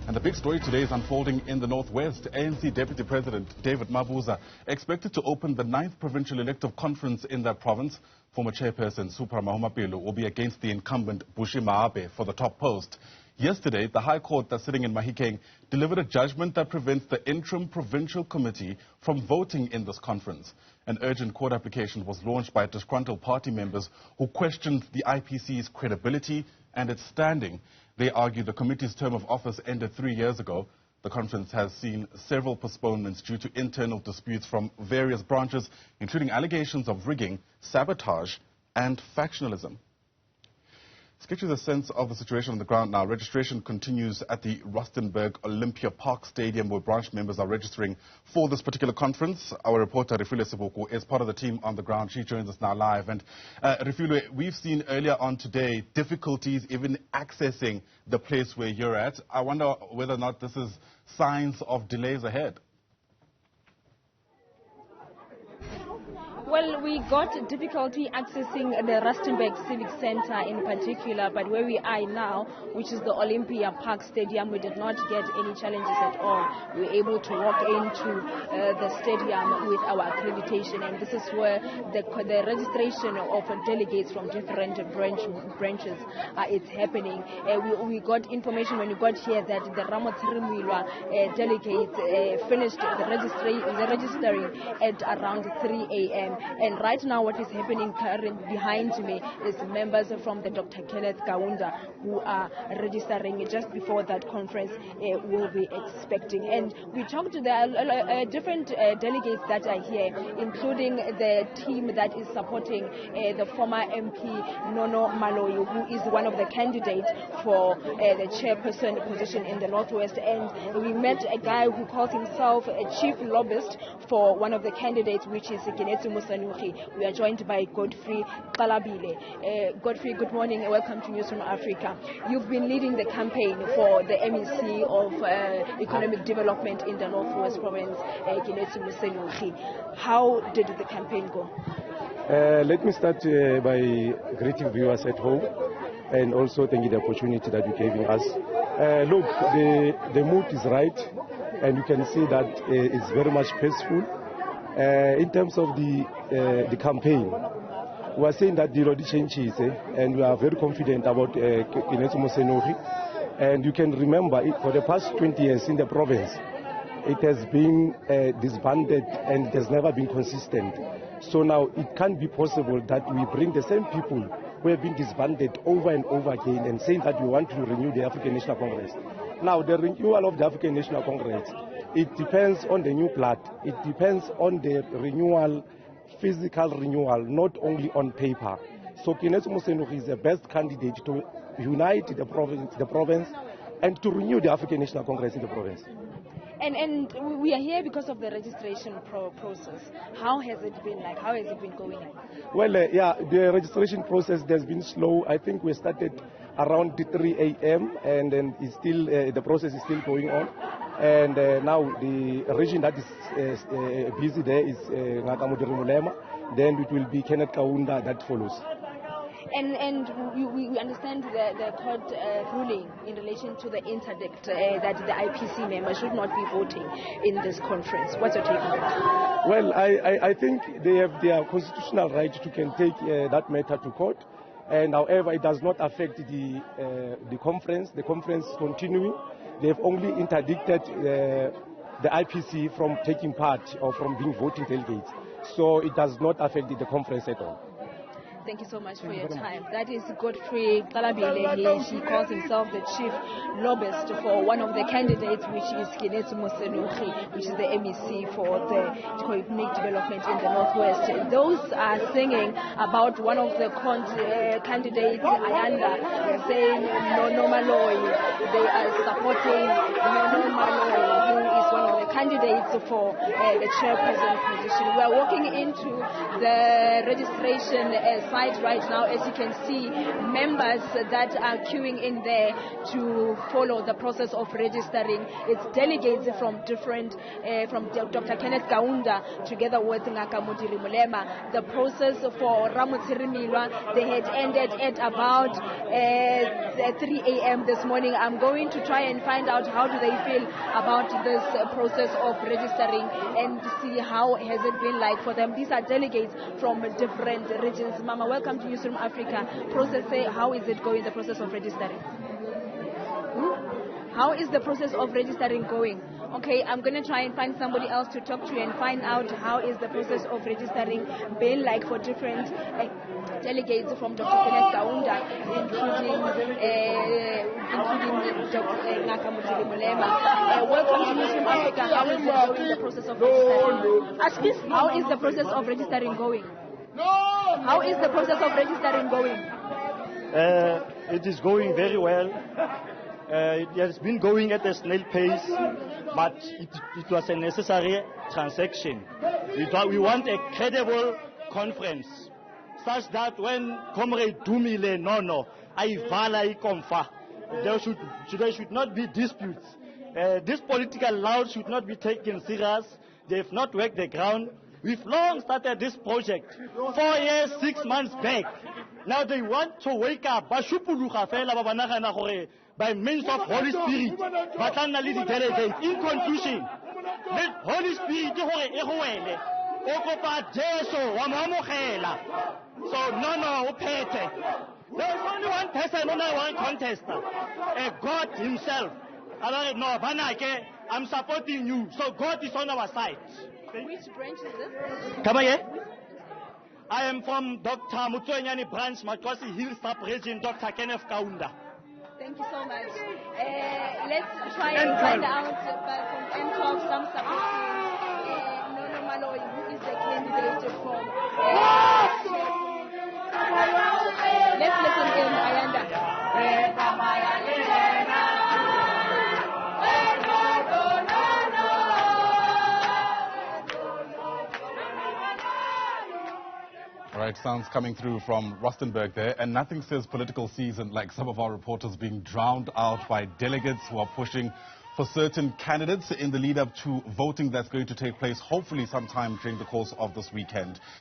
And the big story today is unfolding in the Northwest. ANC Deputy President David Mabuza expected to open the 9th Provincial Elective Conference in that province. Former Chairperson Supra Mahumapelo will be against the incumbent Bushi Maabe for the top post. Yesterday, the High Court that's sitting in Mahikeng delivered a judgment that prevents the interim Provincial Committee from voting in this conference. An urgent court application was launched by disgruntled party members who questioned the IPC's credibility and its standing. They argue the committee's term of office ended 3 years ago. The conference has seen several postponements due to internal disputes from various branches, including allegations of rigging, sabotage, and factionalism. Let's get you the sense of the situation on the ground now. Registration continues at the Rustenburg Olympia Park Stadium, where branch members are registering for this particular conference. Our reporter, Refiloe Seboko, is part of the team on the ground. She joins us now live. And Refiloe, we've seen earlier on today difficulties even accessing the place where you're at. I wonder whether or not this is signs of delays ahead. Well, we got difficulty accessing the Rustenburg Civic Center in particular, but where we are now, which is the Olympia Park Stadium, we did not get any challenges at all. We were able to walk into the stadium with our accreditation, and this is where the registration of delegates from different branches is happening. We got information when we got here that the Ramotsirimilwa delegates finished the registering at around 3 a.m. And right now what is happening behind me is members from the Dr. Kenneth Kaunda who are registering just before that conference will be expecting. And we talked to the different delegates that are here, including the team that is supporting the former MP Nono Maloyi, who is one of the candidates for the chairperson position in the Northwest. And we met a guy who calls himself a chief lobbyist for one of the candidates, which is Kinetsu Musanuki. We are joined by Godfrey Kalabile. Godfrey, good morning and welcome to Newzroom Afrika. You've been leading the campaign for the MEC of Economic Development in the Northwest Province, Kinetsu Musanuki. How did the campaign go? Let me start by greeting viewers at home and also thank you for the opportunity that you're giving us. Look, the mood is right and you can see that it's very much peaceful. In terms of the campaign, we are saying that the road changes and we are very confident about Kinetsu Musanuki. And you can remember, for the past 20 years in the province, it has been disbanded and it has never been consistent. So now it can't be possible that we bring the same people who have been disbanded over and over again and saying that we want to renew the African National Congress. Now, the renewal of the African National Congress, it depends on the new blood. It depends on the renewal, physical renewal, not only on paper. So Kinetsu Musanuki is the best candidate to unite the province and to renew the African National Congress in the province. And we are here because of the registration process. How has it been like? How has it been going on? Well, the registration process has been slow. I think we started around 3 a.m. and then it's still, the process is still going on. And now the region that is busy there is Ngaka. Then it will be Kenneth Kaunda that follows. And we understand the court ruling in relation to the interdict that the IPC members should not be voting in this conference. What's your take on that? Well, I think they have their constitutional right to can take that matter to court. And however, it does not affect the conference. The conference is continuing. They have only interdicted the IPC from taking part or from being voting delegates. So it does not affect the conference at all. Thank you so much for your time. That is Godfrey Kalabile. He calls himself the chief lobbyist for one of the candidates, which is Kinetsu Musanuki, which is the MEC for the economic development in the Northwest. Those are singing about one of the candidates, Ayanda, saying Nono Maloyi. They are supporting Nono Maloyi, who is one of the candidates for the chairperson position. We are walking into the registration site right now. As you can see, members that are queuing in there to follow the process of registering. It's delegates from different, from Dr. Kenneth Kaunda together with Ngakamudiri Mulema. The process for Ramutsirimilwa, they had ended at about 3 a.m. this morning. I'm going to try and find out how do they feel about this process of registering and see how has it been like for them. These are delegates from different regions. Mama, welcome to Newzroom Afrika. How is it going, the process of registering? How is the process of registering going? Okay, I'm going to try and find somebody else to talk to and find out how is the process of registering been like for different delegates from Dr. Kenneth Kaunda, including Dr. Ngakamudiri Mulema. Welcome to Newzroom Afrika. How is it going, the process of registering? How is the process of registering going? How is the process of registering going? It is going very well. It has been going at a snail pace, but it was a necessary transaction. We want a credible conference, such that when Comrade Dumile Nono, Aivala Ikomfa, there should not be disputes. These political laws should not be taken serious. They have not worked the ground. We've long started this project 4 years, 6 months back. Now they want to wake up. By means of Holy Spirit, delegate. In conclusion, let Holy Spirit so no pete. There is only one person, only one contestant, God Himself. No, I'm supporting you, so God is on our side. Which branch is this? Come again? I am from Dr. Mutsuenyani branch, Makwasi Hill Sub-Region, Dr. Kenneth Kaunda. Thank you so much. Let's try and find out from NTOP some support to Nono Maloi, who is the candidate from. Let's listen in, Ayanda. All right, sounds coming through from Rustenburg there, and nothing says political season like some of our reporters being drowned out by delegates who are pushing for certain candidates in the lead up to voting that's going to take place hopefully sometime during the course of this weekend.